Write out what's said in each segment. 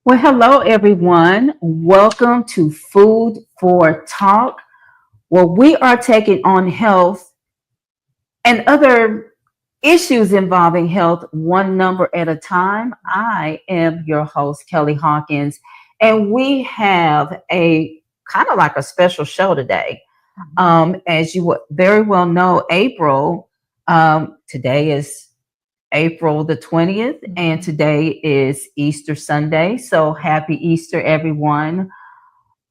Well, hello everyone. Welcome to Food for Talk, where we are taking on health and other issues involving health one number at a time. I am your host, Kelli Hawkins, and we have a kind of like a special show today. As you very well know, today is April the 20th, and today is Easter Sunday. So happy Easter, everyone.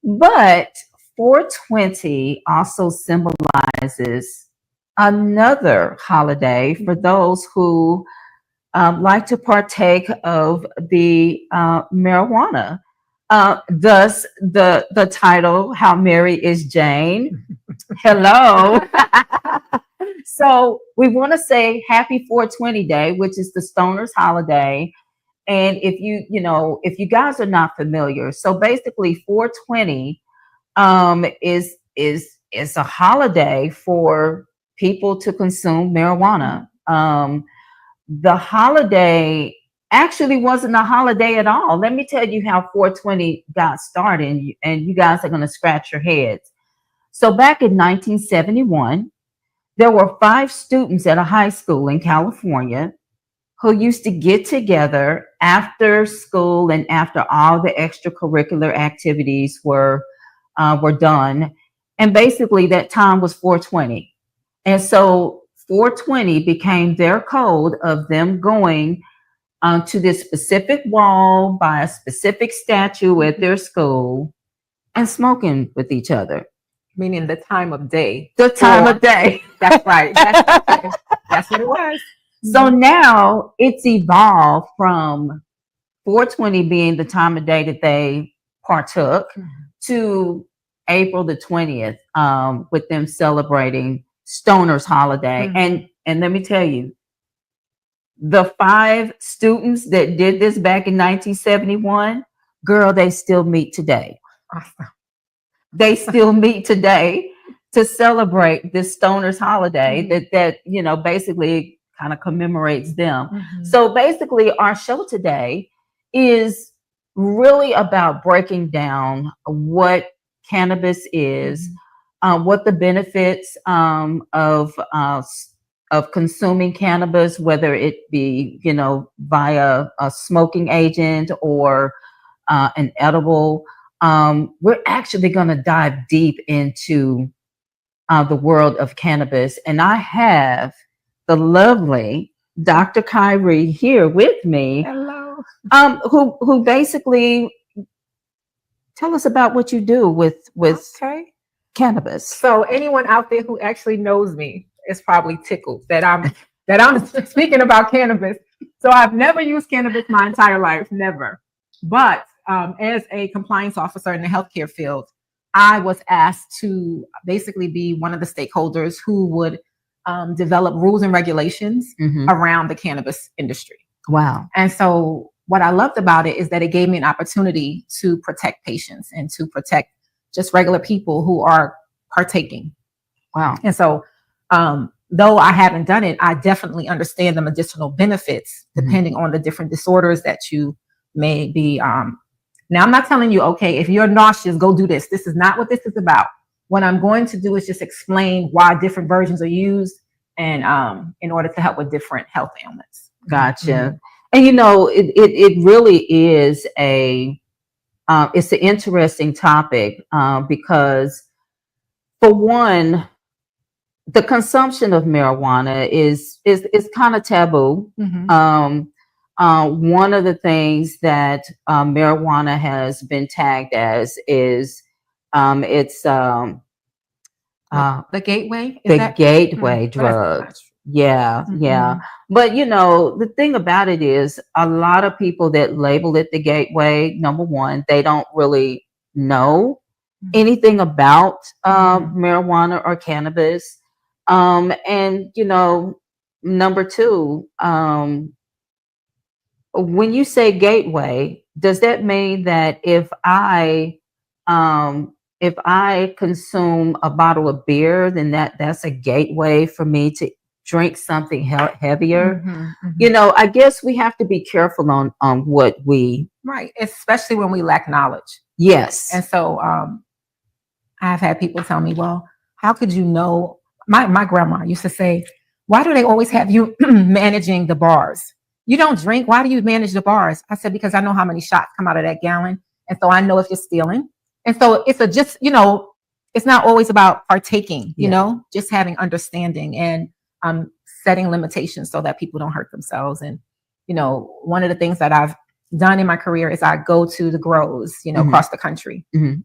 But 420 also symbolizes another holiday for those who like to partake of the marijuana. Thus, the title, How Merry is Jane? Hello. So we want to say happy 420 day, which is the Stoners holiday. And if you guys are not familiar, so basically 420 is a holiday for people to consume marijuana. The holiday actually wasn't a holiday at all. Let me tell you how 420 got started, and you guys are going to scratch your heads. So back in 1971, there were five students at a high school in California who used to get together after school and after all the extracurricular activities were done. And basically that time was 420. And so 420 became their code of them going to this specific wall by a specific statue at their school and smoking with each other. Meaning the time of day. The time of day. That's right. That's what it was. So now it's evolved from 420 being the time of day that they partook to April the 20th, with them celebrating Stoner's holiday. And let me tell you, the five students that did this back in 1971, girl, they still meet today. Awesome. They still meet today to celebrate this Stoner's holiday that basically kind of commemorates them. So basically our show today is really about breaking down what cannabis is, what the benefits of consuming cannabis, whether it be via a smoking agent or an edible. We're actually going to dive deep into the world of cannabis, and I have the lovely Dr. Kyri here with me. Hello. Who basically tell us about what you do with cannabis. So anyone out there who actually knows me is probably tickled that I'm speaking about cannabis. So I've never used cannabis my entire life, never. But as a compliance officer in the healthcare field, I was asked to basically be one of the stakeholders who would develop rules and regulations around the cannabis industry. Wow. And so what I loved about it is that it gave me an opportunity to protect patients and to protect just regular people who are partaking. Wow. And so though I haven't done it, I definitely understand the medicinal benefits depending on the different disorders that you may be. Now, I'm not telling you, okay, if you're nauseous, go do this. This is not what this is about. What I'm going to do is just explain why different versions are used and in order to help with different health ailments. Gotcha. And it really is it's an interesting topic because for one, the consumption of marijuana is kind of taboo. One of the things that marijuana has been tagged as is it's the gateway. Gateway drug. Yeah. But the thing about it is a lot of people that label it the gateway, number one, they don't really know anything about marijuana or cannabis. And number two, when you say gateway, does that mean that if I consume a bottle of beer, then that's a gateway for me to drink something heavier? I guess we have to be careful on what we Right. Especially when we lack knowledge. Yes. And so I've had people tell me, well, how could you know? My grandma used to say, why do they always have you managing the bars? You don't drink. Why do you manage the bars? I said, because I know how many shots come out of that gallon. And so I know if you're stealing. And so it's it's not always about partaking, just having understanding and setting limitations so that people don't hurt themselves. And, one of the things that I've done in my career is I go to the grows, across the country and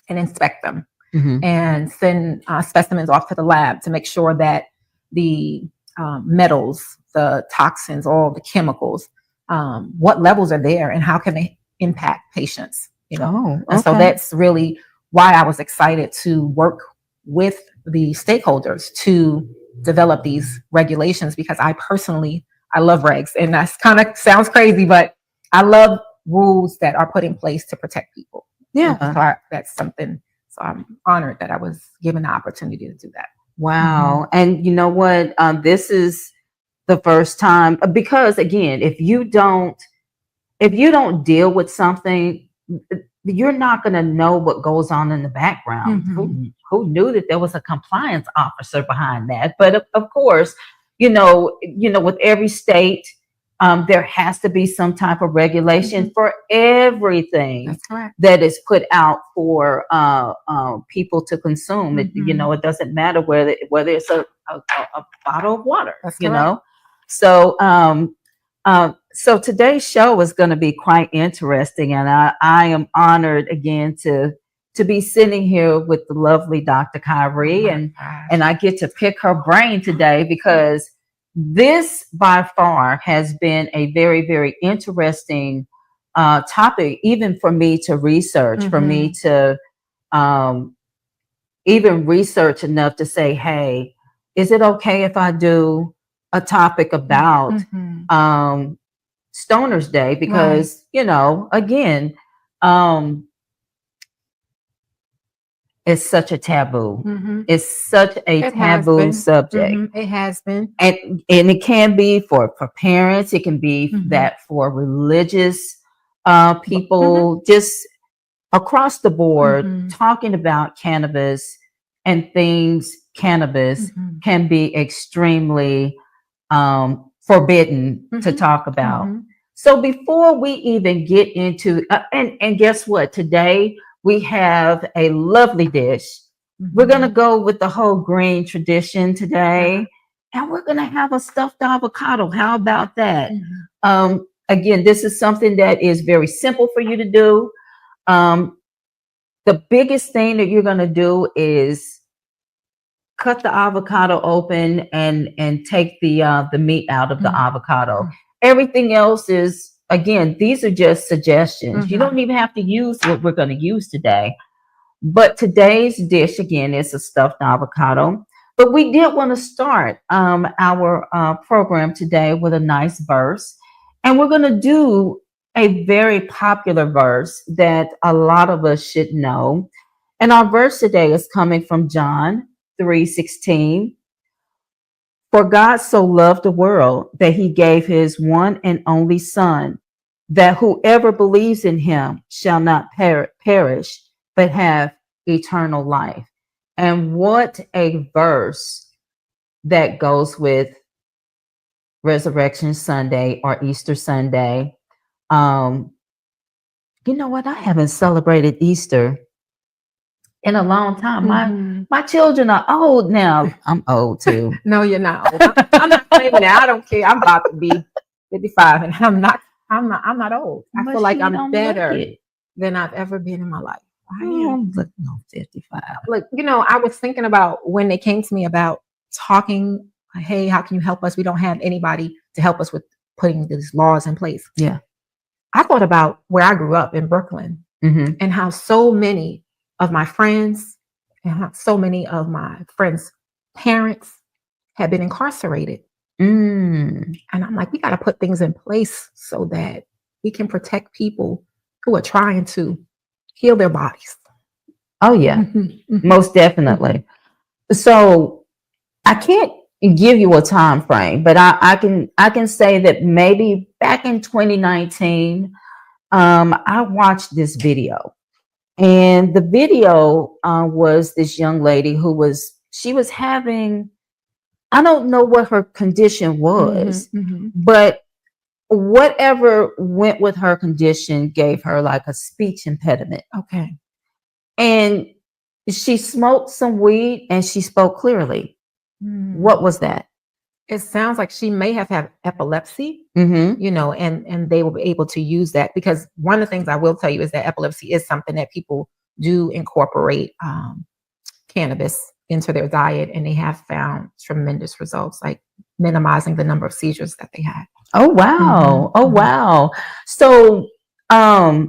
inspect them and send specimens off to the lab to make sure that the metals, the toxins, all the chemicals, what levels are there and how can they impact patients, And so that's really why I was excited to work with the stakeholders to develop these regulations, because I love regs, and that's kind of sounds crazy, but I love rules that are put in place to protect people. Yeah. So that's something. So I'm honored that I was given the opportunity to do that. Wow. And you know what? This is the first time, because again, if you don't deal with something, you're not going to know what goes on in the background. Who knew that there was a compliance officer behind that? But of course, with every state, there has to be some type of regulation for everything that is put out for people to consume. It doesn't matter whether it's a bottle of water. So today's show is going to be quite interesting, and I am honored again to be sitting here with the lovely Dr. Kyri, and I get to pick her brain today, because this by far has been a very, very interesting topic, even for me to research, for me to even research enough to say, hey, is it okay if I do a topic about Stoner's Day? Because, again, it's such a taboo. It's such a taboo subject. It has been. And it can be for parents. It can be that for religious people, just across the board, talking about cannabis and things cannabis can be extremely forbidden to talk about. So before we even get into, and guess what? Today we have a lovely dish. We're going to go with the whole green tradition today, and we're going to have a stuffed avocado. How about that? Again, this is something that is very simple for you to do. The biggest thing that you're going to do is cut the avocado open and take the meat out of the avocado. Everything else is, again, these are just suggestions. You don't even have to use what we're going to use today. But today's dish, again, is a stuffed avocado. But we did want to start our program today with a nice verse. And we're going to do a very popular verse that a lot of us should know. And our verse today is coming from John 3:16. For God so loved the world that he gave his one and only Son, that whoever believes in him shall not perish, but have eternal life. And what a verse that goes with Resurrection Sunday or Easter Sunday. You know what? I haven't celebrated Easter in a long time. My children are old now. I'm old too. No, you're not old. I'm not claiming that. I don't care. I'm about to be 55, and I'm not old. I feel like I'm better than I've ever been in my life. I am. Look, no, 55. Look, I was thinking about when they came to me about talking, hey, how can you help us? We don't have anybody to help us with putting these laws in place. Yeah. I thought about where I grew up in Brooklyn and how so many of my friends and how so many of my friends' parents had been incarcerated. And I'm like, we got to put things in place so that we can protect people who are trying to heal their bodies. Oh, yeah, most definitely. So I can't give you a time frame, but I can say that maybe back in 2019, I watched this video, and the video was this young lady she was having, I don't know what her condition was, but whatever went with her condition gave her like a speech impediment. Okay. And she smoked some weed and she spoke clearly. What was that? It sounds like she may have had epilepsy, Mm-hmm. and they will be able to use that, because one of the things I will tell you is that epilepsy is something that people do incorporate cannabis into their diet, and they have found tremendous results, like minimizing the number of seizures that they had. Oh, wow. Oh, wow. So, now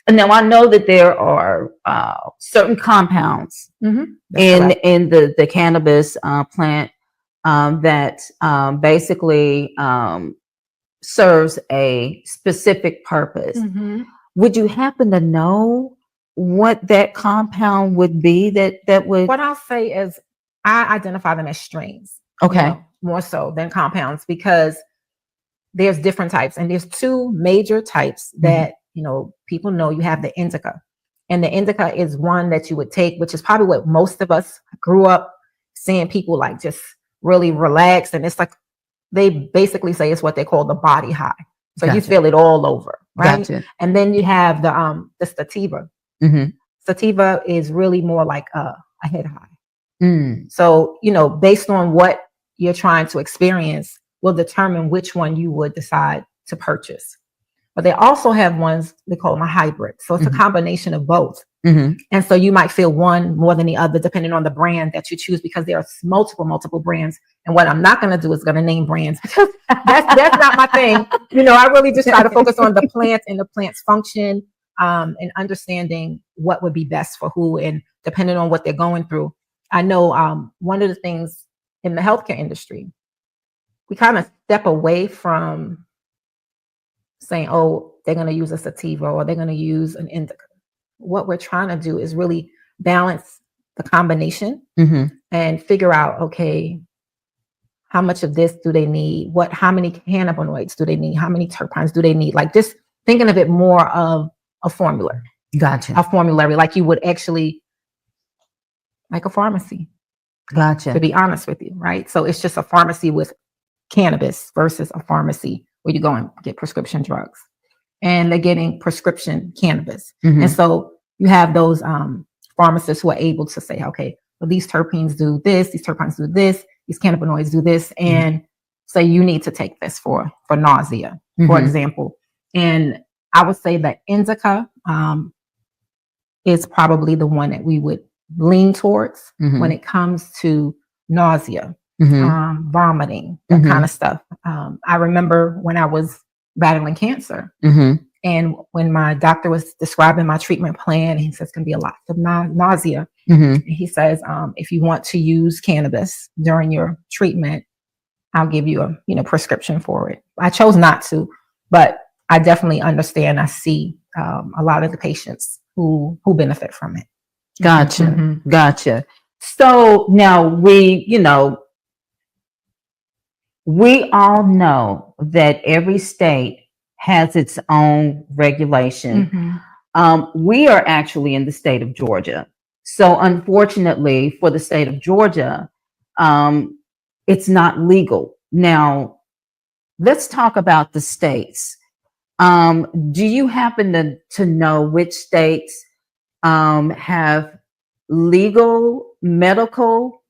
I know that there are certain compounds in the cannabis plant that basically serves a specific purpose. Would you happen to know what that compound would be that would? What I'll say is I identify them as strains. Okay. More so than compounds, because there's different types, and there's two major types that people know. You have the indica, and the indica is one that you would take, which is probably what most of us grew up seeing people like just really relaxed, and it's like they basically say it's what they call the body high. So you feel it all over, right? Gotcha. And then you have the sativa. Sativa is really more like a head high. So based on what you're trying to experience will determine which one you would decide to purchase. But they also have ones they call them a hybrid. So it's a combination of both. And so you might feel one more than the other depending on the brand that you choose, because there are multiple brands. And what I'm not going to do is going to name brands, because that's not my thing. I really just try to focus on the plant and the plant's function, and understanding what would be best for who, and depending on what they're going through. I know one of the things in the healthcare industry, we kind of step away from saying, oh, they're going to use a sativa or they're going to use an indica. What we're trying to do is really balance the combination and figure out, okay, how much of this do they need? How many cannabinoids do they need? How many terpenes do they need? Like just thinking of it more of a formula. Gotcha. A formulary, like you would actually, like a pharmacy. Gotcha. To be honest with you, right? So it's just a pharmacy with cannabis versus a pharmacy where you go and get prescription drugs, and they're getting prescription cannabis. And so you have those pharmacists who are able to say, okay, well, these terpenes do this, these terpenes do this, these cannabinoids do this, and say you need to take this for nausea, for example. And I would say that indica is probably the one that we would lean towards when it comes to nausea, vomiting, that kind of stuff. I remember when I was battling cancer, and when my doctor was describing my treatment plan, he says it's going to be a lot of nausea. And he says, if you want to use cannabis during your treatment, I'll give you a prescription for it. I chose not to, but I definitely understand. I see a lot of the patients who benefit from it. Gotcha. Gotcha. So now we all know that every state has its own regulation. We are actually in the state of Georgia. So unfortunately for the state of Georgia, it's not legal. Now, let's talk about the states. Do you happen to know which states have legal medical,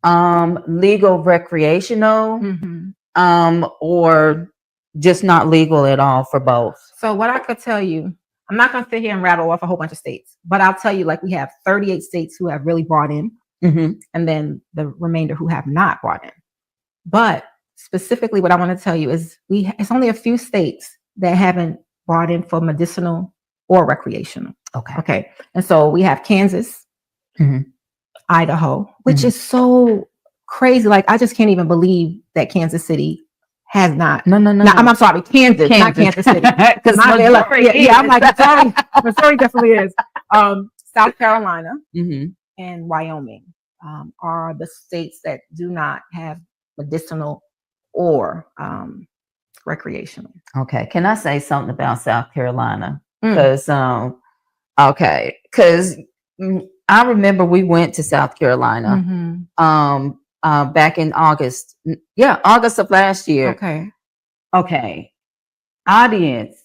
legal recreational, or just not legal at all for both? So what I could tell you, I'm not going to sit here and rattle off a whole bunch of states, but I'll tell you, like, we have 38 states who have really brought in, and then the remainder who have not brought in. But specifically, what I want to tell you is it's only a few states that haven't brought in for medicinal or recreational. Okay. And so we have Kansas, Idaho, which is so crazy. Like, I just can't even believe that Kansas City has not. No. I'm sorry, Kansas, not Kansas City. Because I'm like, Missouri definitely is. South Carolina and Wyoming are the states that do not have medicinal or recreational. Okay. Can I say something about South Carolina? Mm. Because I remember we went to South Carolina back in August. Yeah, August of last year. Okay. Okay. Audience,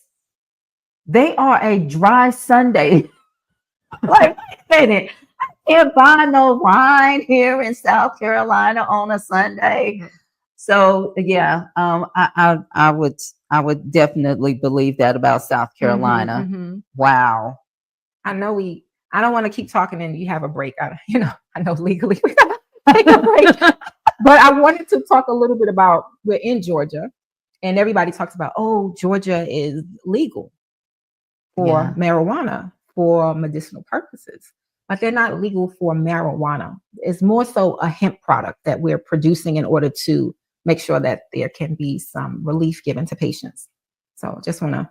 they are a dry Sunday. Like, wait a minute. I can't buy no wine here in South Carolina on a Sunday. So yeah, I would definitely believe that about South Carolina. Wow. I know I don't want to keep talking and you have a break. I know legally we gotta take a break. But I wanted to talk a little bit about, we're in Georgia and everybody talks about, oh, Georgia is legal for marijuana for medicinal purposes, but they're not legal for marijuana. It's more so a hemp product that we're producing in order to make sure that there can be some relief given to patients. So just want to,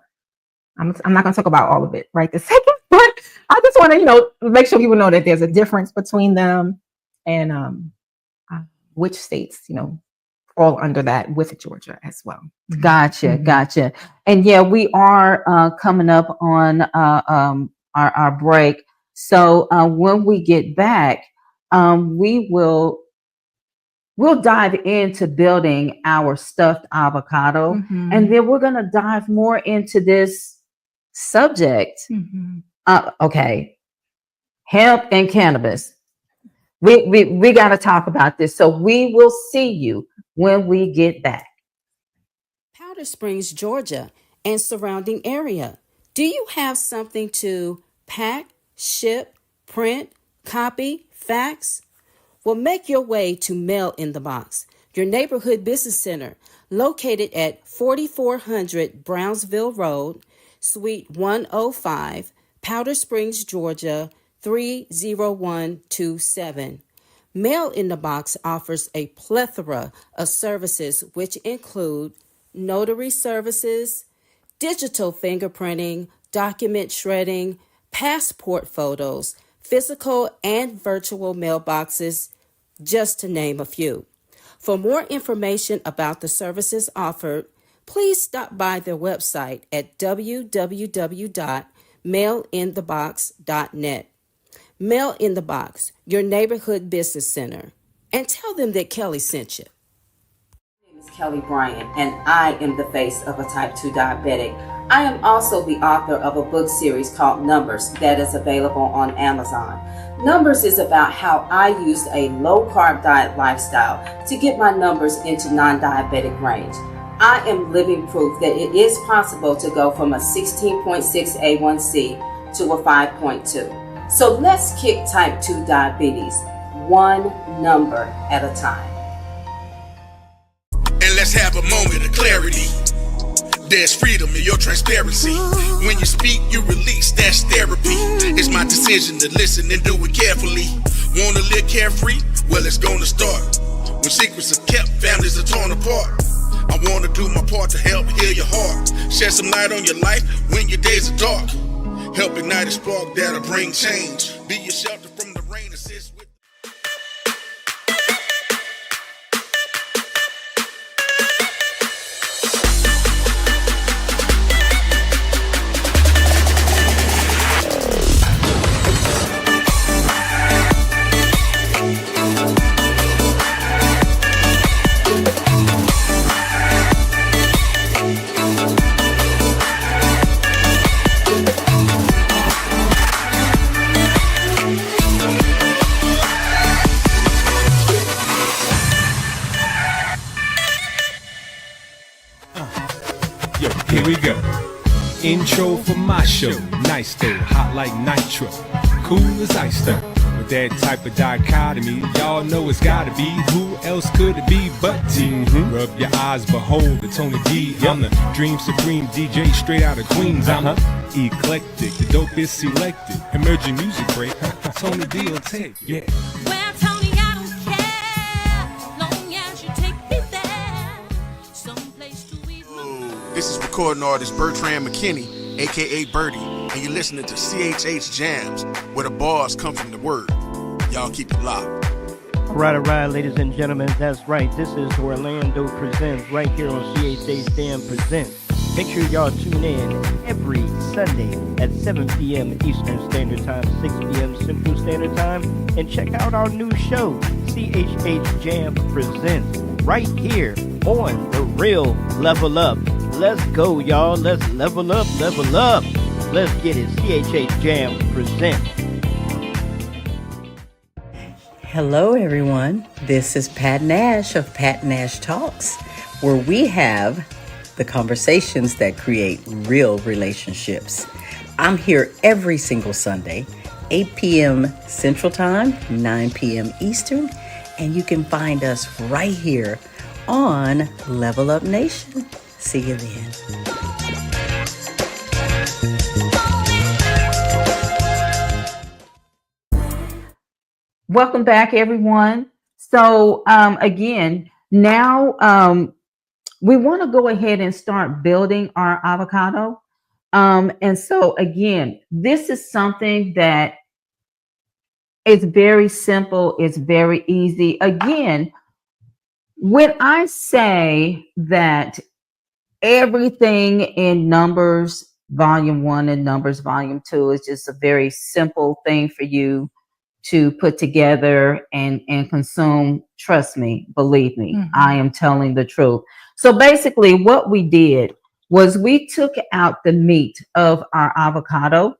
I'm not going to talk about all of it right this second, but I just want to, make sure people know that there's a difference between them and which states, fall under that with Georgia as well. Gotcha. And yeah, we are coming up on our break. So when we get back, we'll dive into building our stuffed avocado, and then we're gonna dive more into this subject. Okay, hemp and cannabis. We got to talk about this. So we will see you when we get back. Powder Springs, Georgia, and surrounding area. Do you have something to pack, ship, print, copy, fax? Well, make your way to Mail in the Box, your neighborhood business center, located at 4400 Brownsville Road, Suite 105, Powder Springs, Georgia, 30127. Mail in the Box offers a plethora of services which include notary services, digital fingerprinting, document shredding, passport photos, physical and virtual mailboxes, just to name a few. For more information about the services offered, please stop by their website at www.mailinthebox.net. Mail in the Box, your neighborhood business center, and tell them that Kelly sent you. My name is Kelly Bryant, and I am the face of a type 2 diabetic. I am also the author of a book series called Numbers that is available on Amazon. Numbers is about how I used a low-carb diet lifestyle to get my numbers into non-diabetic range. I am living proof that it is possible to go from a 16.6 A1C to a 5.2. So let's kick type 2 diabetes one number at a time. And let's have a moment of clarity. There's freedom in your transparency. When you speak, you release, that's therapy. It's my decision to listen and do it carefully. Wanna live carefree? Well, it's gonna start. When secrets are kept, families are torn apart. I wanna do my part to help heal your heart. Shed some light on your life when your days are dark. Help ignite a spark that'll bring change. Be your shelter from the rain, assist with. Here we go. Intro for my show. Nice though, hot like nitro. Cool as ice though. With that type of dichotomy, y'all know it's gotta be. Who else could it be but T? Rub your eyes, behold the Tony D. I'm the Dream Supreme DJ straight out of Queens. I'm eclectic, the dopest selected. Emerging music break. Tony D will take, yeah. Well, Tony, I don't care, long as you take me there, someplace to ease my mind. This is recording artist Bertrand McKinney, aka Birdie, and you're listening to CHH Jams, where the bars come from the word. Y'all keep it locked. Right, ladies and gentlemen, that's right. This is Orlando Presents right here on CHH Jam Presents. Make sure y'all tune in every Sunday at 7 p.m. Eastern Standard Time, 6 p.m. Central Standard Time, and check out our new show, CHH Jam Presents, right here on The Real Level Up. Let's go, y'all. Let's level up, level up. Let's get it. CHH Jam Presents. Hello, everyone. This is Pat Nash of Pat Nash Talks, where we have the conversations that create real relationships. I'm here every single Sunday, 8 p.m. Central Time, 9 p.m. Eastern, and you can find us right here on Level Up Nation. See you then. Welcome back, everyone. So again, now we want to go ahead and start building our avocado. And so again, this is something that is very simple. It's very easy. Again, when I say that everything in Numbers Volume 1 and Numbers Volume 2 is just a very simple thing for you to put together and consume, trust me, believe me, I am telling the truth. So basically what we did was we took out the meat of our avocado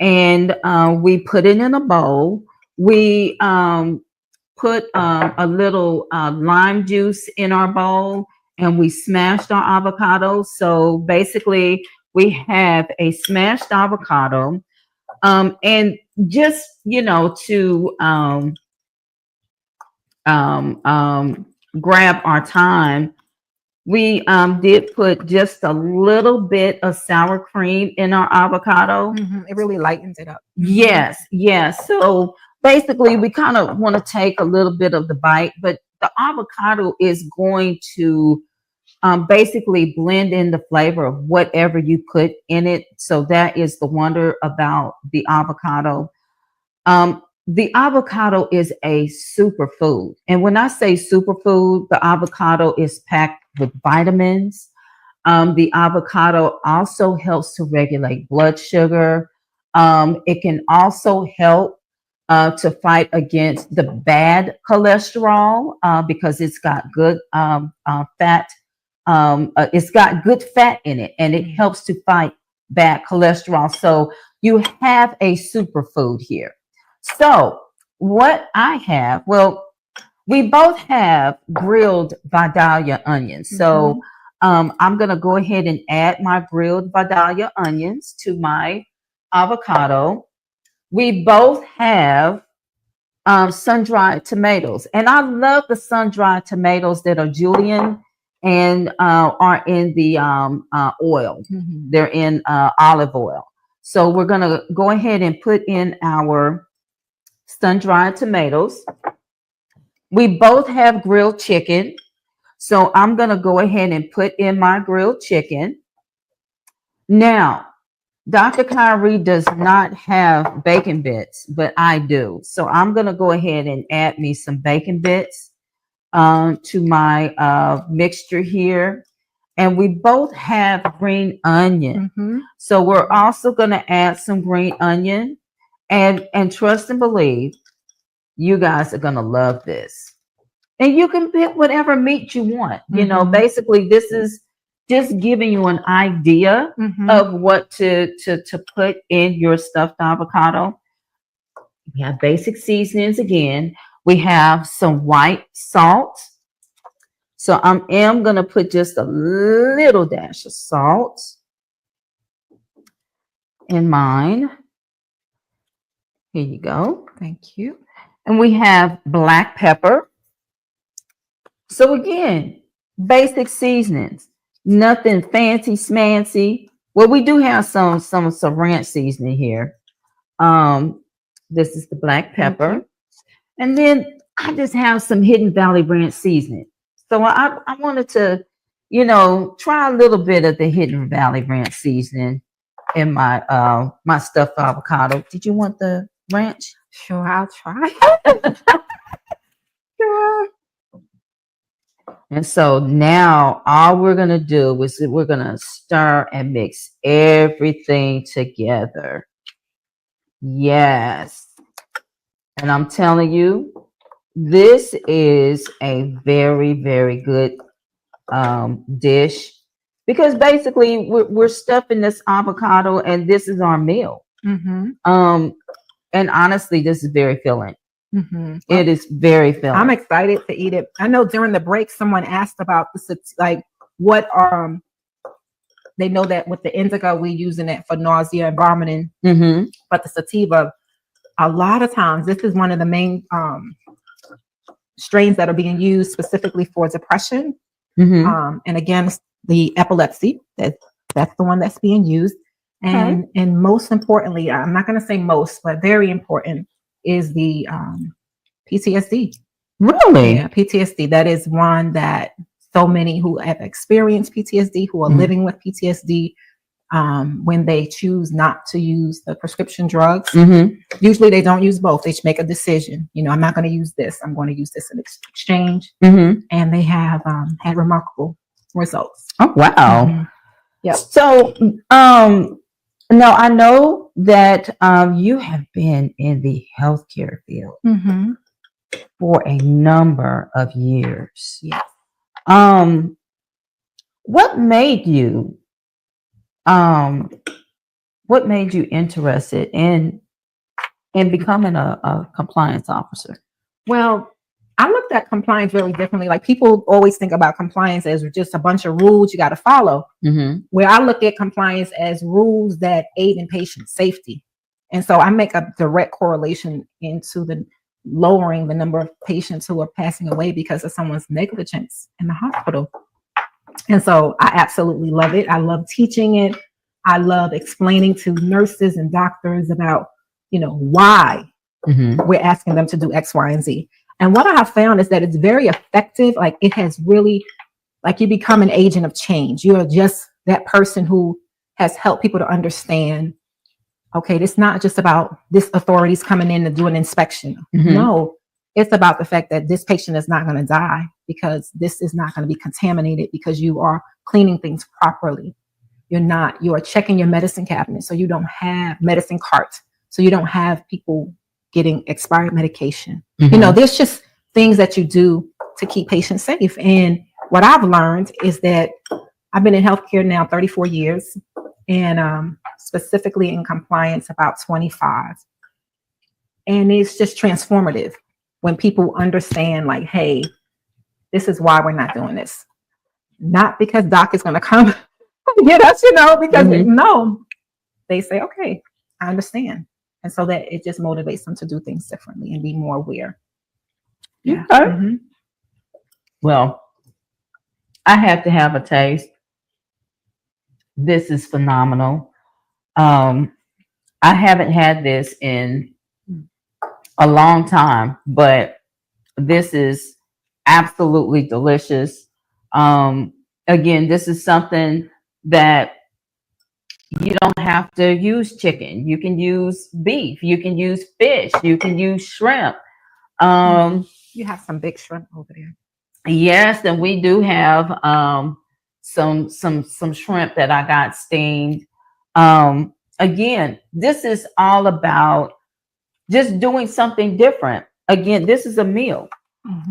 and we put it in a bowl. We put a little lime juice in our bowl and we smashed our avocado. So basically we have a smashed avocado. And just, you know, to grab our time, we did put just a little bit of sour cream in our avocado. It really lightens it up. Yes. So basically, we kind of want to take a little bit of the bite, but the avocado is going to basically blend in the flavor of whatever you put in it. So that is the wonder about the avocado. The avocado is a superfood. And when I say superfood, the avocado is packed with vitamins. The avocado also helps to regulate blood sugar. It can also help to fight against the bad cholesterol because it's got good fat. It's got good fat in it and it helps to fight bad cholesterol. So you have a superfood here. So what I have, well, we both have grilled Vidalia onions. So I'm going to go ahead and add my grilled Vidalia onions to my avocado. We both have sun-dried tomatoes. And I love the sun-dried tomatoes that are julienne and are in the oil. They're in olive oil. So we're going to go ahead and put in our sun-dried tomatoes. We both have grilled chicken. So I'm going to go ahead and put in my grilled chicken. Now, Dr. Kyri does not have bacon bits, but I do. So I'm going to go ahead and add me some bacon bits to my mixture here. And we both have green onion. So we're also going to add some green onion. And trust and believe, you guys are going to love this. And you can pick whatever meat you want. You know, basically, this is just giving you an idea of what to put in your stuffed avocado. We have basic seasonings again. We have some white salt. So I am going to put just a little dash of salt in mine. Here you go. Thank you. And we have black pepper. So again, basic seasonings, nothing fancy smancy. Well, we do have some ranch seasoning here. This is the black pepper. And then I just have some Hidden Valley ranch seasoning. So I wanted to, you know, try a little bit of the Hidden Valley ranch seasoning in my my stuffed avocado. Did you want the ranch? Sure, I'll try. And so now all we're going to do is that we're going to stir and mix everything together. Yes. And I'm telling you, this is a very, very good dish, because basically we're stuffing this avocado and this is our meal. And honestly, this is very filling. It is very filling. I'm excited to eat it. I know during the break, someone asked about the like what they know that with the indica we're using it for nausea and vomiting, but the sativa, a lot of times this is one of the main strains that are being used specifically for depression, and against the epilepsy. That's the one that's being used, and most importantly, I'm not going to say most, but very important, is the PTSD. Really? Yeah, PTSD. That is one that so many who have experienced PTSD, who are living with PTSD, when they choose not to use the prescription drugs, usually they don't use both. They just make a decision. You know, I'm not going to use this. I'm going to use this in exchange. And they have had remarkable results. Oh, wow. Yeah. So, now I know that you have been in the healthcare field for a number of years. Yes. What made you interested in becoming a compliance officer? Well, I looked at compliance very differently. Like, people always think about compliance as just a bunch of rules you got to follow. Where I look at compliance as rules that aid in patient safety. And so I make a direct correlation into the lowering the number of patients who are passing away because of someone's negligence in the hospital. And so I absolutely love it. I love teaching it. I love explaining to nurses and doctors about, you know, why we're asking them to do X, Y, and Z. And what I have found is that it's very effective. Like, it has really, like, you become an agent of change. You are just that person who has helped people to understand, okay, it's not just about this authorities coming in to do an inspection. No, it's about the fact that this patient is not going to die because this is not going to be contaminated because you are cleaning things properly. You are checking your medicine cabinet so you don't have medicine carts, so you don't have people getting expired medication. You know, there's just things that you do to keep patients safe. And what I've learned is that I've been in healthcare now 34 years, and specifically in compliance about 25. And it's just transformative when people understand, like, hey, this is why we're not doing this. Not because doc is going to come get us, you know, because no, they say, okay, I understand. And so that it just motivates them to do things differently and be more aware. Yeah. Well, I have to have a taste. This is phenomenal. I haven't had this in a long time, but this is absolutely delicious. Again, this is something that you don't have to use chicken. You can use beef. You can use fish. You can use shrimp. You have some big shrimp over there. Yes, and we do have some shrimp that I got steamed. Again, this is all about just doing something different. Again, this is a meal.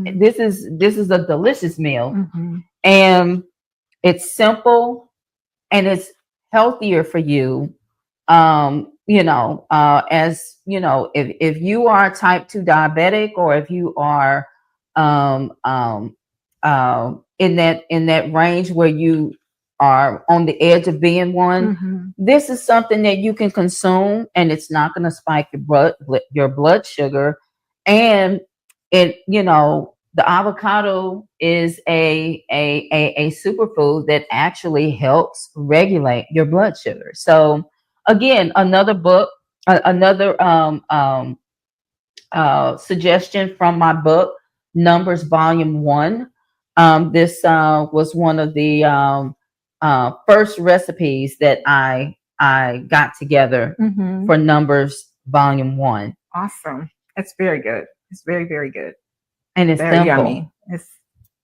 This is a delicious meal, and it's simple and it's healthier for you. You know, as you know, if you are type 2 diabetic, or if you are in that range where you are on the edge of being one, this is something that you can consume, and it's not going to spike your blood sugar. And it, you know, the avocado is a superfood that actually helps regulate your blood sugar. So again, another book, another suggestion from my book, Numbers Volume 1. This was one of the first recipes that I got together for Numbers Volume 1. Awesome. That's very good. It's very, very good. And it's Very simple. yummy. It's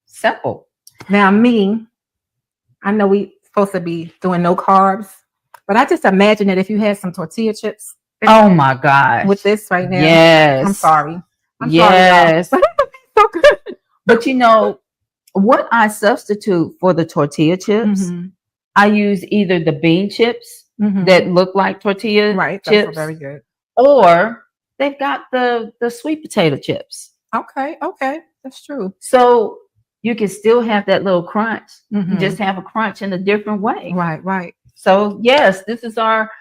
Simple. now me. I know we supposed to be doing no carbs, but I just imagine that if you had some tortilla chips Oh my gosh. with this right now. Yes. I'm sorry. Yes. Sorry, y'all. So good. But you know what I substitute for the tortilla chips? Mhm. I use either the bean chips Mhm. that look like tortilla Right. chips, That's very good. or they've got the sweet potato chips. Okay. That's true. So you can still have that little crunch. You Mhm. just have a crunch in a different way. Right. So yes, this is our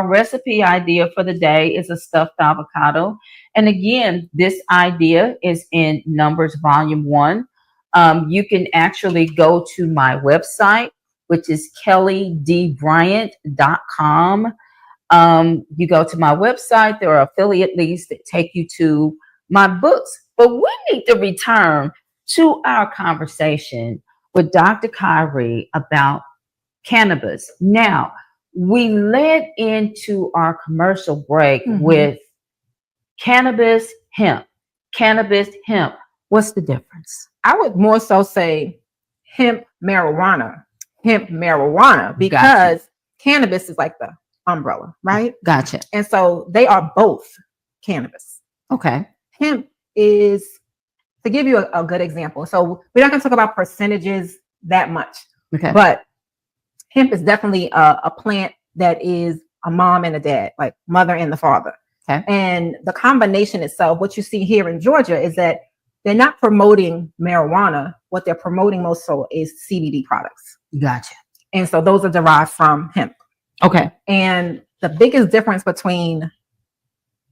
recipe idea for the day is a stuffed avocado. And again, this idea is in Numbers Volume 1. You can actually go to my website, which is kellydbryant.com. You go to my website, there are affiliate links that take you to my books. But we need to return to our conversation with Dr. Kyri about cannabis. Now, we led into our commercial break with cannabis, hemp. Cannabis, hemp. What's the difference? I would more so say hemp marijuana because cannabis is like the umbrella, right? Gotcha. And so they are both cannabis. Okay. Hemp is, to give you a good example. So we're not going to talk about percentages that much, Okay. but hemp is definitely a plant that is a mom and a dad, like mother and the father. Okay. And the combination itself, what you see here in Georgia is that they're not promoting marijuana. What they're promoting most so is CBD products. Gotcha. And so those are derived from hemp. Okay. And the biggest difference between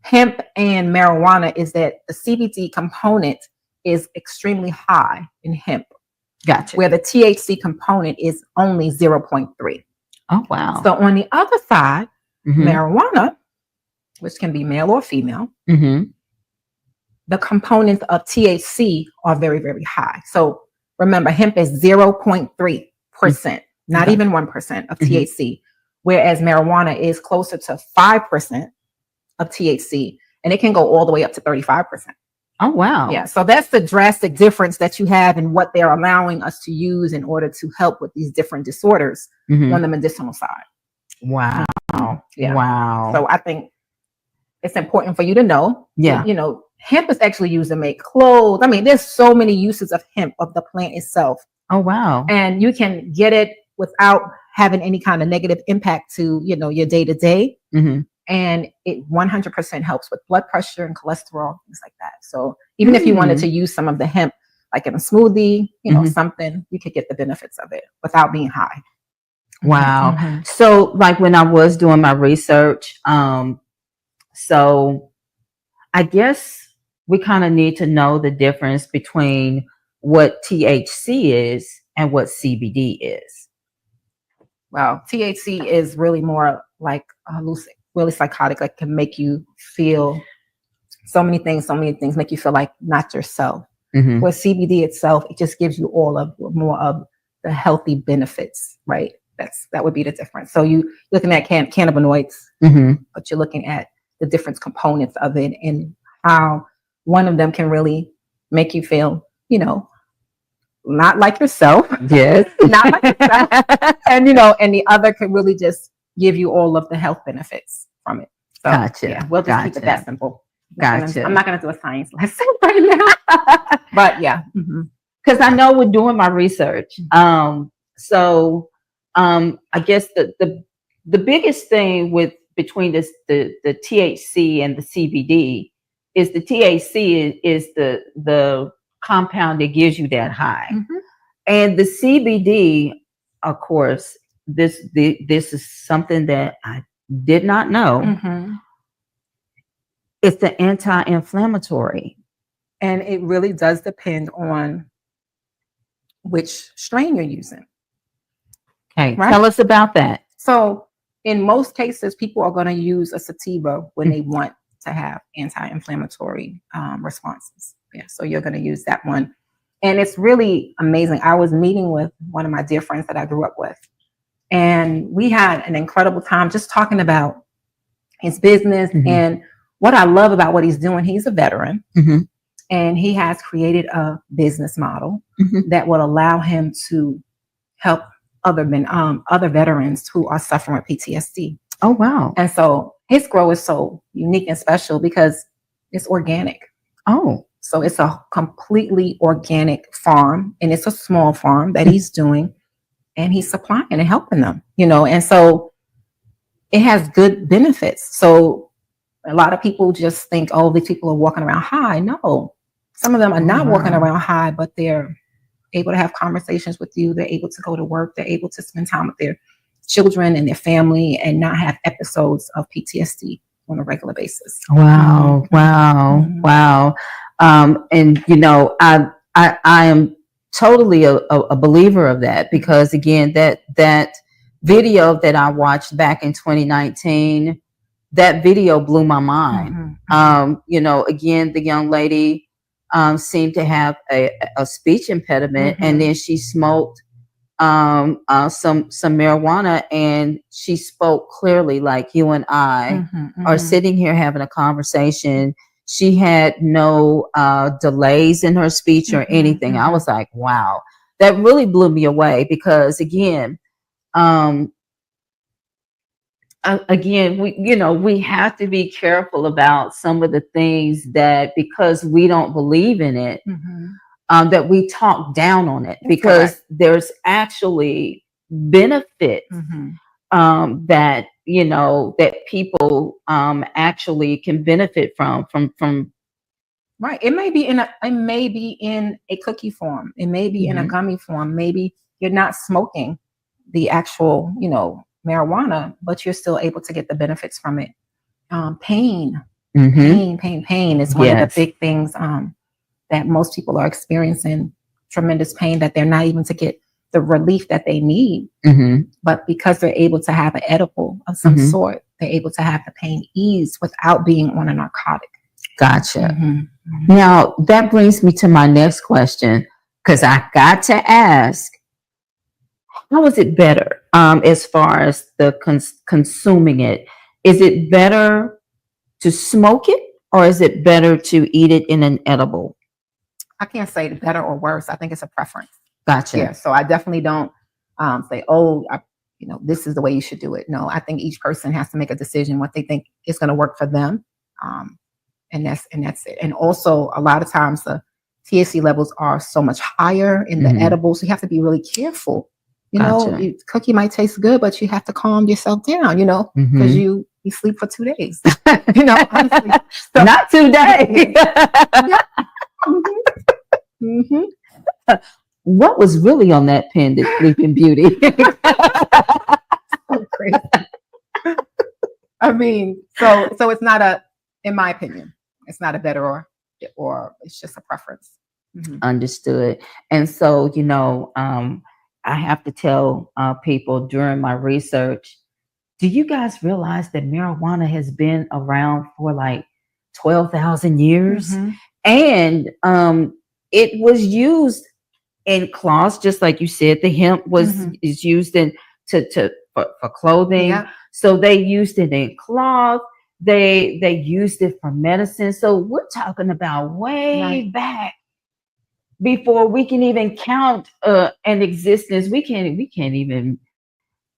hemp and marijuana is that the CBD component is extremely high in hemp, Gotcha. where the THC component is only 0.3. Oh, wow. So on the other side, Mhm. marijuana, which can be male or female, Mhm. the components of THC are very, very high. So remember, hemp is 0.3%, not Okay. even 1% of Mhm. THC, whereas marijuana is closer to 5% of THC, and it can go all the way up to 35%. Oh, wow. Yeah, so that's the drastic difference that you have in what they're allowing us to use in order to help with these different disorders Mhm. on the medicinal side. Wow. Yeah. Wow. So I think it's important for you to know. Yeah. You know, hemp is actually used to make clothes. I mean, there's so many uses of hemp, of the plant itself, Oh, wow. and you can get it without having any kind of negative impact to, you know, your day to day. Mhm. And it 100% helps with blood pressure and cholesterol, things like that. So even if you wanted to use some of the hemp, like in a smoothie, you know, something, you could get the benefits of it without being high. Wow. Mhm. So, like when I was doing my research, so I guess we kind of need to know the difference between what THC is and what CBD is. Well, THC is really more like really psychotic, like can make you feel so many things, make you feel like not yourself. Mhm. With CBD itself, it just gives you more of the healthy benefits, right? That would be the difference. So you looking at cannabinoids, Mhm. but you're looking at the different components of it and how one of them can really make you feel, you know, not like yourself. Yes. Not like yourself. And, you know, and the other could really just give you all of the health benefits from it. So, Gotcha. yeah, we'll just keep it Gotcha. that simple. Gotcha. I'm not going to do a science lesson right now. But yeah. Because I know we're doing my research. So I guess the biggest thing between the THC and the CBD is the THC is the compound that gives you that high, and the CBD, of course, this is something that I did not know. It's the anti-inflammatory. And it really does depend on which strain you're using. Okay, Right. tell us about that. So in most cases, people are going to use a sativa when they want to have anti-inflammatory responses. Yeah, so you're going to use that one. And it's really amazing. I was meeting with one of my dear friends that I grew up with, and we had an incredible time just talking about his business. And what I love about what he's doing, he's a veteran. And he has created a business model Mhm. that will allow him to help other veterans who are suffering with PTSD. Oh, wow. And so his grow is so unique and special because it's organic. Oh, So it's a completely organic farm, and it's a small farm that he's doing, and he's supplying and helping them, and so it has good benefits. So a lot of people just think, oh, these people are walking around high. No, some of them are not walking around high, but they're able to have conversations with you. They're able to go to work. They're able to spend time with their children and their family and not have episodes of PTSD on a regular basis. wow, wow, Mhm. wow. And I am totally a believer of that, because again, that video that I watched back in 2019, that video blew my mind. Again, the young lady seemed to have a speech impediment, and then she smoked some marijuana, and she spoke clearly, like you and I are sitting here having a conversation. She had no delays in her speech or anything. I was like, wow, that really blew me away, because again, we have to be careful about some of the things that, because we don't believe in it, that we talk down on it, because correct. there's actually benefit that that people actually can benefit from. Right. It may be in a cookie form. It may be in a gummy form. Maybe you're not smoking the actual, marijuana, but you're still able to get the benefits from it. Pain is one of the big things that most people are experiencing. Tremendous pain that they're not even to get the relief that they need. But because they're able to have an edible of some sort, they're able to have the pain ease without being on a narcotic. Gotcha. Now that brings me to my next question, because I got to ask, how is it better as far as the consuming it? Is it better to smoke it, or is it better to eat it in an edible? I can't say better or worse. I think it's a preference. Gotcha. Yeah. So I definitely don't say, oh, this is the way you should do it. No, I think each person has to make a decision what they think is going to work for them. And that's it. And also, a lot of times the THC levels are so much higher in the edibles. So you have to be really careful. Cookie might taste good, but you have to calm yourself down, because you sleep for 2 days. Honestly. So, not 2 days. What was really on that pen that Sleeping Beauty? So crazy. I mean, so it's not in my opinion, it's not a better or it's just a preference. Understood. And so, I have to tell people during my research, do you guys realize that marijuana has been around for like 12,000 years? And it was used in cloths, just like you said. The hemp is used for clothing. Yeah. So they used it in cloth. They used it for medicine. So we're talking about way back before we can even count an existence. We can't even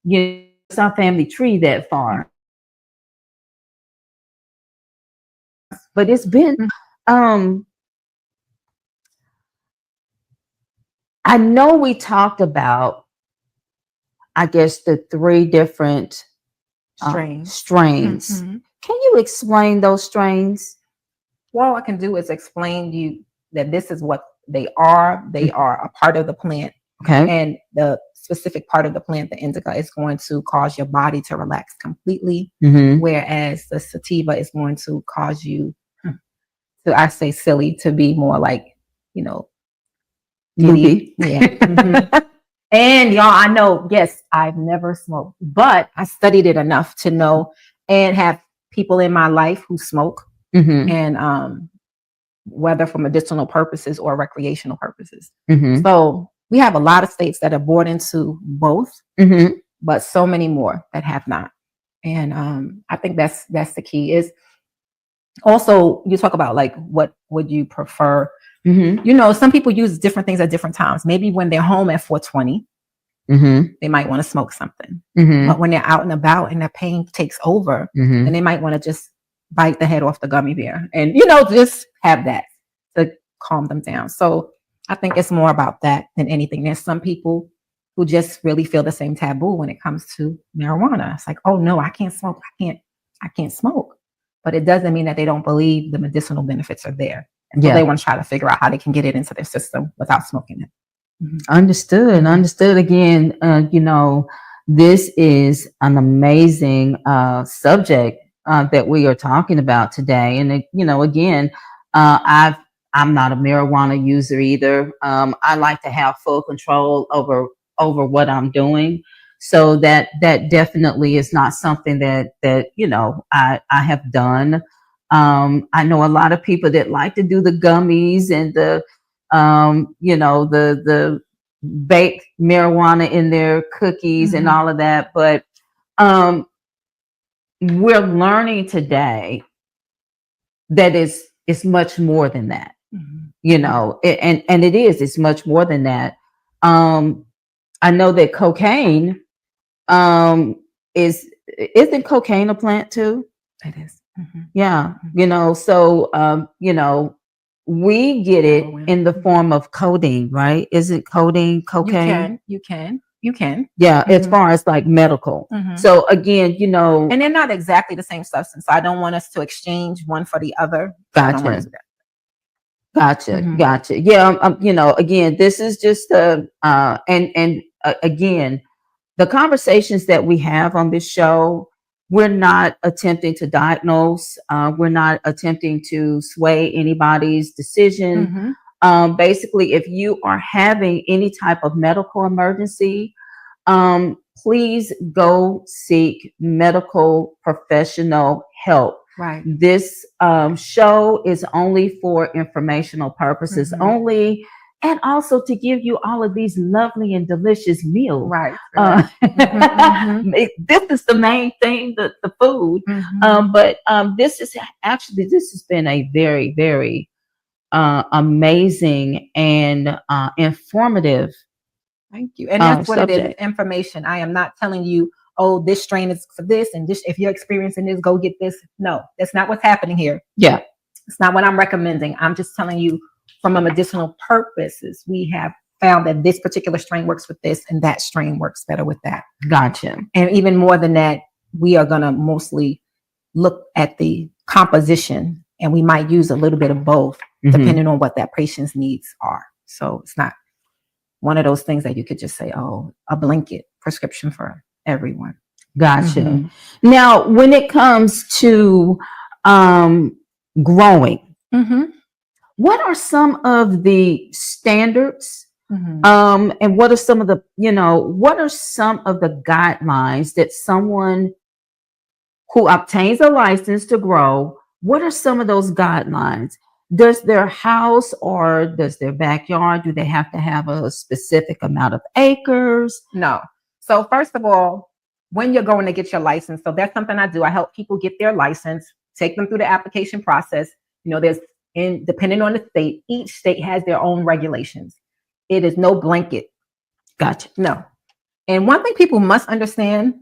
it's our family tree that far. But it's been I know we talked about, I guess, the 3 different strains. Can you explain those strains? Well, all I can do is explain to you that this is what they are. They are a part of the plant. Okay. And the specific part of the plant, the indica, is going to cause your body to relax completely. Whereas the sativa is going to cause you to, I say silly, to be more like, Movie. Yeah. And y'all, I know, yes, I've never smoked, but I studied it enough to know and have people in my life who smoke, and whether for medicinal purposes or recreational purposes. So we have a lot of states that are bought into both, but so many more that have not. And I think that's the key is Also, you talk about like what would you prefer? Mm-hmm. You know, some people use different things at different times. Maybe when they're home at 4:20, Mm-hmm. they might want to smoke something. Mm-hmm. But when they're out and about and the pain takes over, Mm-hmm. then they might want to just bite the head off the gummy bear and, you know, just have that to calm them down. So I think it's more about that than anything. There's some people who just really feel the same taboo when it comes to marijuana. It's like, oh no, I can't smoke. I can't smoke. But it doesn't mean that they don't believe the medicinal benefits are there. And so they want to try to figure out how they can get it into their system without smoking it. Mm-hmm. Understood. Again, you know, this is an amazing subject that we are talking about today. And you know, again, I'm not a marijuana user either. I like to have full control over what I'm doing. So that definitely is not something that you know I have done. I know a lot of people that like to do the gummies and the you know, the baked marijuana in their cookies and all of that. But we're learning today that it's much more than that. You know, and it's much more than that. I know that cocaine isn't cocaine a plant too? It is. Yeah, you know, so you know, we get it in the form of codeine, right? Isn't codeine cocaine? You can. Yeah, as far as like medical. So again, you know, And they're not exactly the same substance. So I don't want us to exchange one for the other. I don't want to do that. Gotcha. Yeah, you know, again, this is just again, the conversations that we have on this show, we're not attempting to diagnose. We're not attempting to sway anybody's decision. Basically, if you are having any type of medical emergency, please go seek medical professional help. Right. This show is only for informational purposes only, and also to give you all of these lovely and delicious meals. Right. This is the main thing, the food. But this has been a very, very amazing and informative. Thank you. And that's what subject. it is, information. I am not telling you, oh, this strain is for this, and this, if you're experiencing this, go get this. No, that's not what's happening here. Yeah. It's not what I'm recommending. I'm just telling you from a medicinal purposes, we have found that this particular strain works with this and that strain works better with that. Gotcha. And even more than that, we are going to mostly look at the composition, and we might use a little bit of both depending on what that patient's needs are. So it's not one of those things that you could just say, oh, a blanket prescription for everyone. Gotcha. Now, when it comes to growing, what are some of the standards? And what are some of the, you know, what are some of the guidelines that someone who obtains a license to grow, what are some of those guidelines? Does their house or does their backyard, do they have to have a specific amount of acres? No. So first of all, when you're going to get your license, so that's something I do. I help people get their license, take them through the application process. You know, depending on the state, each state has their own regulations. It is no blanket. Gotcha. No. And one thing people must understand,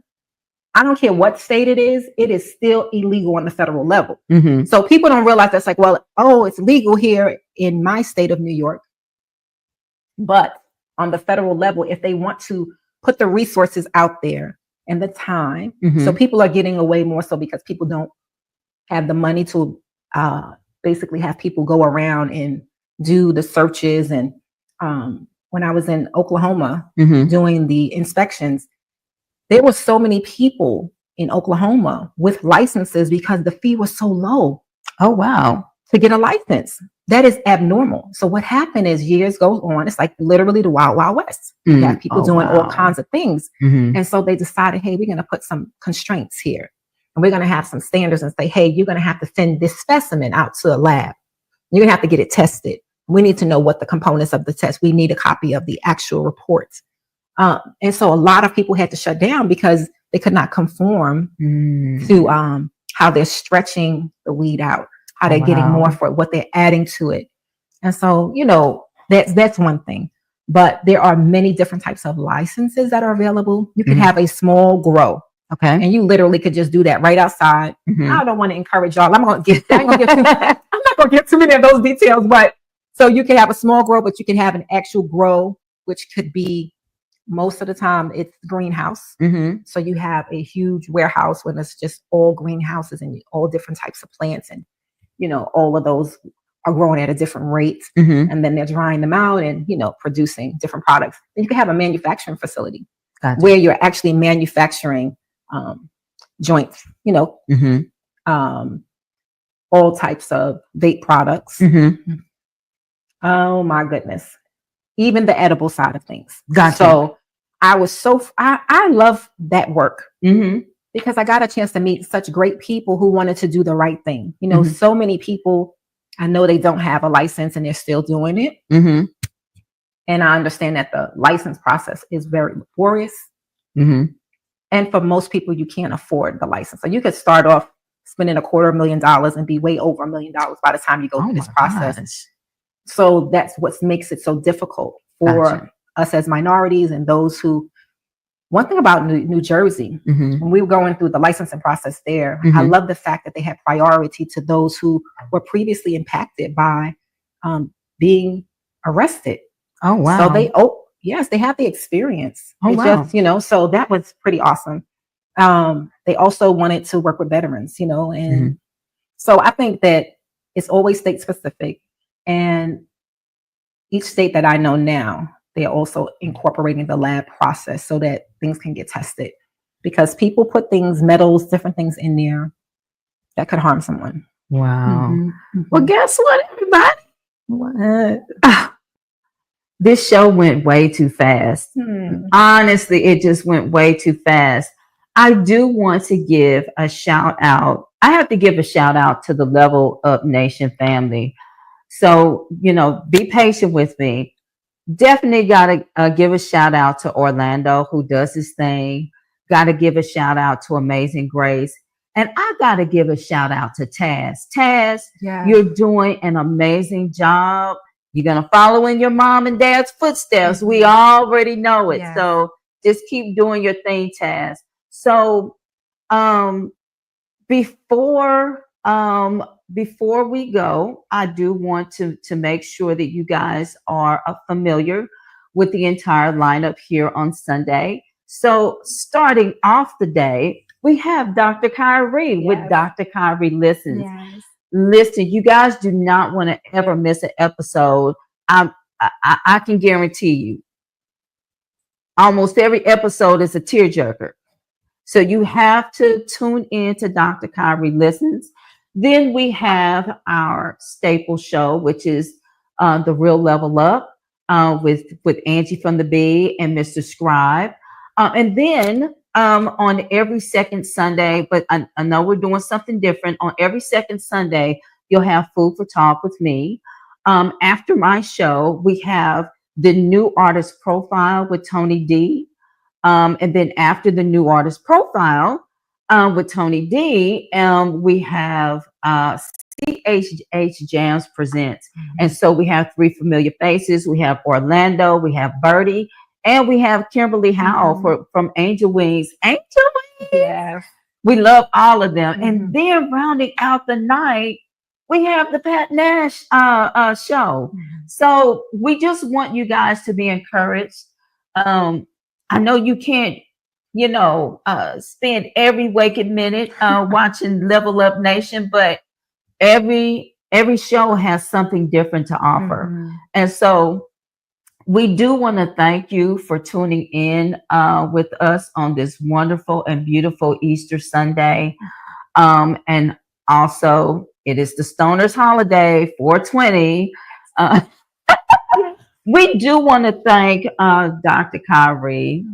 I don't care what state it is still illegal on the federal level. So people don't realize that's like, well, oh, it's legal here in my state of New York. But on the federal level, if they want to put the resources out there and the time, so people are getting away more so because people don't have the money to basically have people go around and do the searches. And when I was in Oklahoma doing the inspections, there were so many people in Oklahoma with licenses because the fee was so low. Oh, wow. To get a license. That is abnormal. So what happened is years go on, it's like literally the Wild Wild West. You have people doing all kinds of things. And so they decided, hey, we're going to put some constraints here. And we're going to have some standards and say, hey, you're going to have to send this specimen out to a lab. You're going to have to get it tested. We need to know what the components of the test. We need a copy of the actual reports. And so a lot of people had to shut down because they could not conform to how they're stretching the weed out. how they're getting Wow. more for it, what they're adding to it. And so, that's one thing. But there are many different types of licenses that are available. You can Mhm. have a small grow, Okay. and you literally could just do that right outside. Mhm. I don't want to encourage y'all. I'm not gonna get too many of those details, but so you can have a small grow, but you can have an actual grow, which could be, most of the time it's greenhouse. Mhm. So you have a huge warehouse when it's just all greenhouses and all different types of plants, and all of those are growing at a different rate, Mhm. and then they're drying them out and producing different products. And you can have a manufacturing facility Gotcha. where you're actually manufacturing joints, Mhm. all types of vape products. Mhm. Oh my goodness. Even the edible side of things. Gotcha. So I love that work Mhm. because I got a chance to meet such great people who wanted to do the right thing. Mhm. So many people, I know they don't have a license and they're still doing it. Mhm. And I understand that the license process is very laborious. Mhm. And for most people, you can't afford the license. So you could start off spending $250,000 and be way over $1 million by the time you go Oh through this my process. gosh. So that's what makes it so difficult for Gotcha. us as minorities and those who. One thing about New Jersey, Mhm. when we were going through the licensing process there, I Mhm. love the fact that they had priority to those who were previously impacted by being arrested. Oh wow. So yes, they have the experience. Oh, It wow. just, so that was pretty awesome. They also wanted to work with veterans, and Mhm. so I think that it's always state specific, and each state that I know now, they're also incorporating the lab process so that things can get tested, because people put things, metals, different things in there that could harm someone. Wow. Mhm, Well, mhm. guess what, everybody? What? This show went way too fast. Honestly, it just went way too fast. I do want to give a shout out. I have to give a shout out to the Level Up Nation family. So, be patient with me. Definitely got to give a shout out to Orlando, who does his thing. Got to give a shout out to Amazing Grace. And I got to give a shout out to Taz. Taz, Yes. you're doing an amazing job. You're going to follow in your mom and dad's footsteps. We already know it. Yes. So just keep doing your thing, Taz. So before we go, I do want to make sure that you guys are familiar with the entire lineup here on Sunday. So starting off the day, we have Dr. Kyri with Yes. Dr. Kyri Listens. Yes. Listen, you guys do not want to ever miss an episode. I can guarantee you, almost every episode is a tearjerker. So you have to tune in to Dr. Kyri Listens. Then we have our staple show, which is The Real Level Up with Angee from the B and Mr. Scribe. And then on every second Sunday, but I know we're doing something different. On every second Sunday, you'll have Food for Talk with me. After my show, we have the New Artist Profile with Tony D. And then after the New Artist Profile with Tony D, we have CHH Jams Presents. And so we have three familiar faces. We have Orlando, we have Birdie, and we have Kimberly Howell from Angel Wings. Angel Wings! Yes. We love all of them. And then rounding out the night, we have the Pat Nash show. So we just want you guys to be encouraged. I know you can't, spend every waking minute watching Level Up Nation, but every show has something different to offer. And so we do want to thank you for tuning in with us on this wonderful and beautiful Easter Sunday. And also, it is the Stoners holiday, 420. We do want to thank Dr. Kyri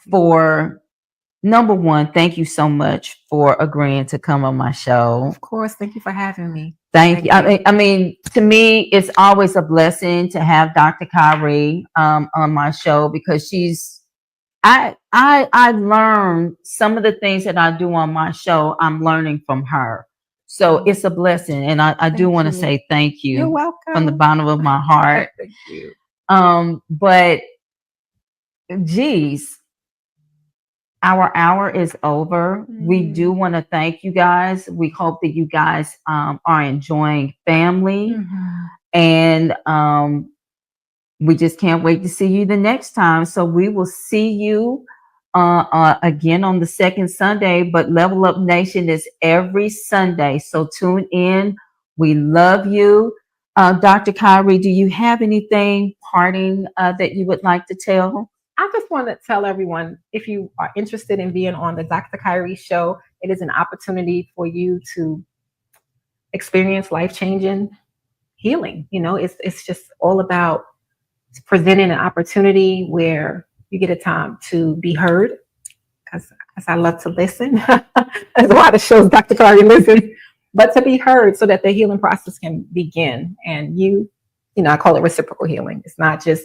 for, number one, thank you so much for agreeing to come on my show. Of course. Thank you for having me. Thank you. I mean, to me, it's always a blessing to have Dr. Kyri on my show, because I learned some of the things that I do on my show. I'm learning from her. So it's a blessing. And I do Thank want to you. say thank You're you welcome. from the bottom of my heart. Thank you. But geez, our hour is over. We do want to thank you guys. We hope that you guys are enjoying family. And we just can't wait to see you the next time. So we will see you again on the second Sunday, but Level Up Nation is every Sunday. So tune in. We love you. Dr. Kyri, do you have anything parting that you would like to tell? I just want to tell everyone, if you are interested in being on the Dr. Kyri show, it is an opportunity for you to experience life-changing healing. You know, it's just all about presenting an opportunity where you get a time to be heard, because I love to listen. There's a lot of shows Dr. Kyri listens, but to be heard so that the healing process can begin. And you know, I call it reciprocal healing. It's not just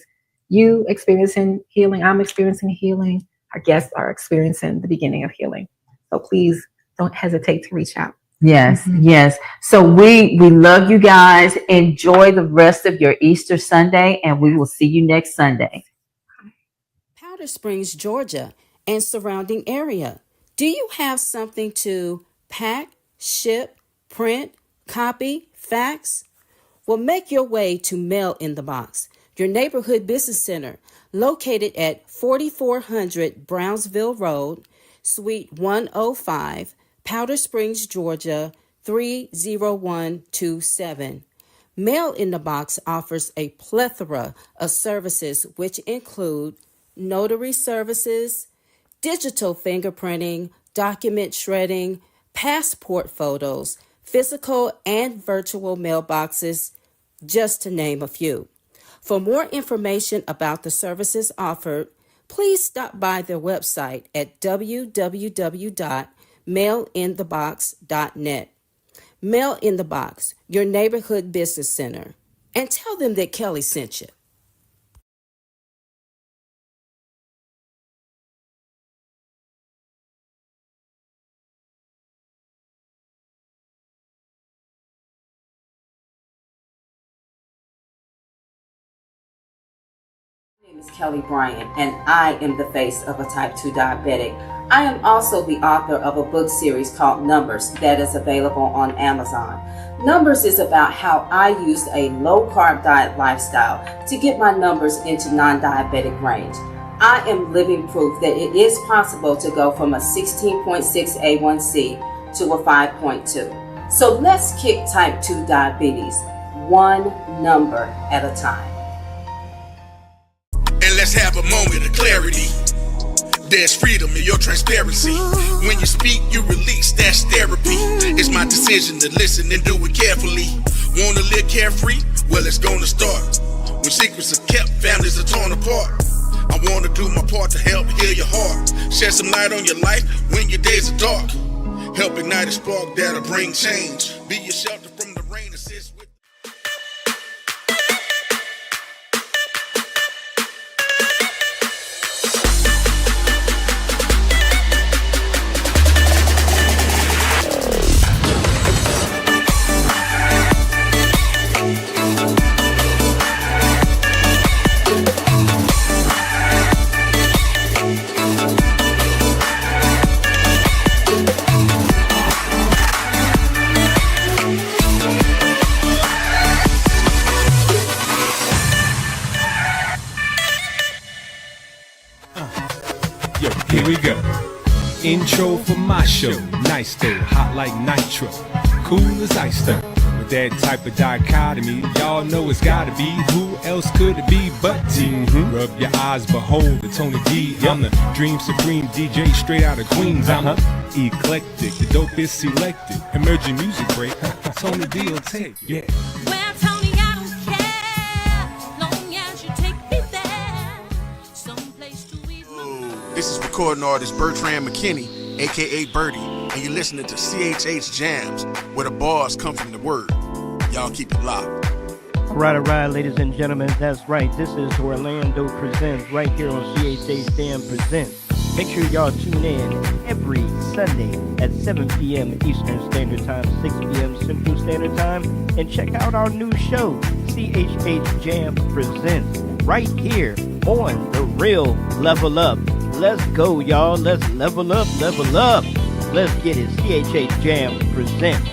you experiencing healing, I'm experiencing healing, our guests are experiencing the beginning of healing. So please don't hesitate to reach out. Yes, yes. So we love you guys. Enjoy the rest of your Easter Sunday, and we will see you next Sunday. Powder Springs, Georgia, and surrounding area. Do you have something to pack, ship, print, copy, fax? Well, make your way to Mail in the Box, your neighborhood business center, located at 4400 Brownsville Road, Suite 105, Powder Springs, Georgia, 30127. Mail in the Box offers a plethora of services, which include notary services, digital fingerprinting, document shredding, passport photos, physical and virtual mailboxes, just to name a few. For more information about the services offered, please stop by their website at www.mailinthebox.net. Mail in the Box, your neighborhood business center, and tell them that Kelli sent you. My name is Kelli Bryant, and I am the face of a type 2 diabetic. I am also the author of a book series called Numbers that is available on Amazon. Numbers is about how I used a low-carb diet lifestyle to get my numbers into non-diabetic range. I am living proof that it is possible to go from a 16.6 A1C to a 5.2. So let's kick type 2 diabetes one number at a time. And let's have a moment of clarity. There's freedom in your transparency. When you speak, you release. That's therapy. It's my decision to listen and do it carefully. Wanna live carefree? Well, it's gonna start. When secrets are kept, families are torn apart. I wanna do my part to help heal your heart. Shed some light on your life when your days are dark. Help ignite a spark that'll bring change. Be your shelter from the rain. Assist with Yo, here we go. Intro for my show. Nice though, hot like nitro. Cool as ice though. With that type of dichotomy, y'all know it's gotta be. Who else could it be but T? Rub your eyes, behold the Tony D. I'm the Dream Supreme DJ straight out of Queens. I'm eclectic, the dope is selected. Emerging music break, Tony D will take, yeah. Well, Tony, I don't care, long as you take me there, someplace to ease my mind. This is recording artist Bertrand McKinney, aka Birdie, and you're listening to CHH Jams, where the bars come from the word. Y'all keep it locked. All right, ladies and gentlemen, that's right. This is Orlando Presents right here on CHH Damn Presents. Make sure y'all tune in every Sunday at 7 p.m. Eastern Standard Time, 6 p.m. Central Standard Time, and check out our new show, CHH Jam Presents, right here on The Real Level Up. Let's go, y'all. Let's level up, level up. Let's get it. CHH Jam Presents.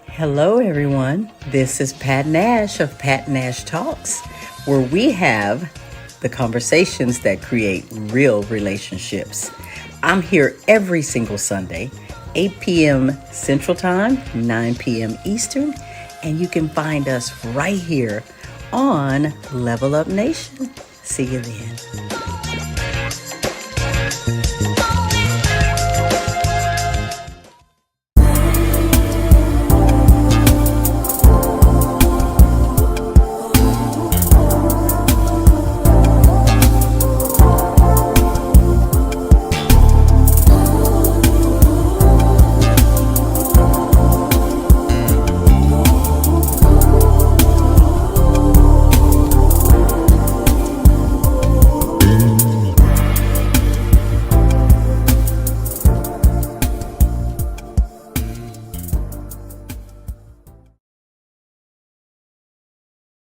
Hello, everyone. This is Pat Nash of Pat Nash Talks, where we have the conversations that create real relationships. I'm here every single Sunday, 8 p.m. Central Time, 9 p.m. Eastern, and you can find us right here on Level Up Nation. See you then.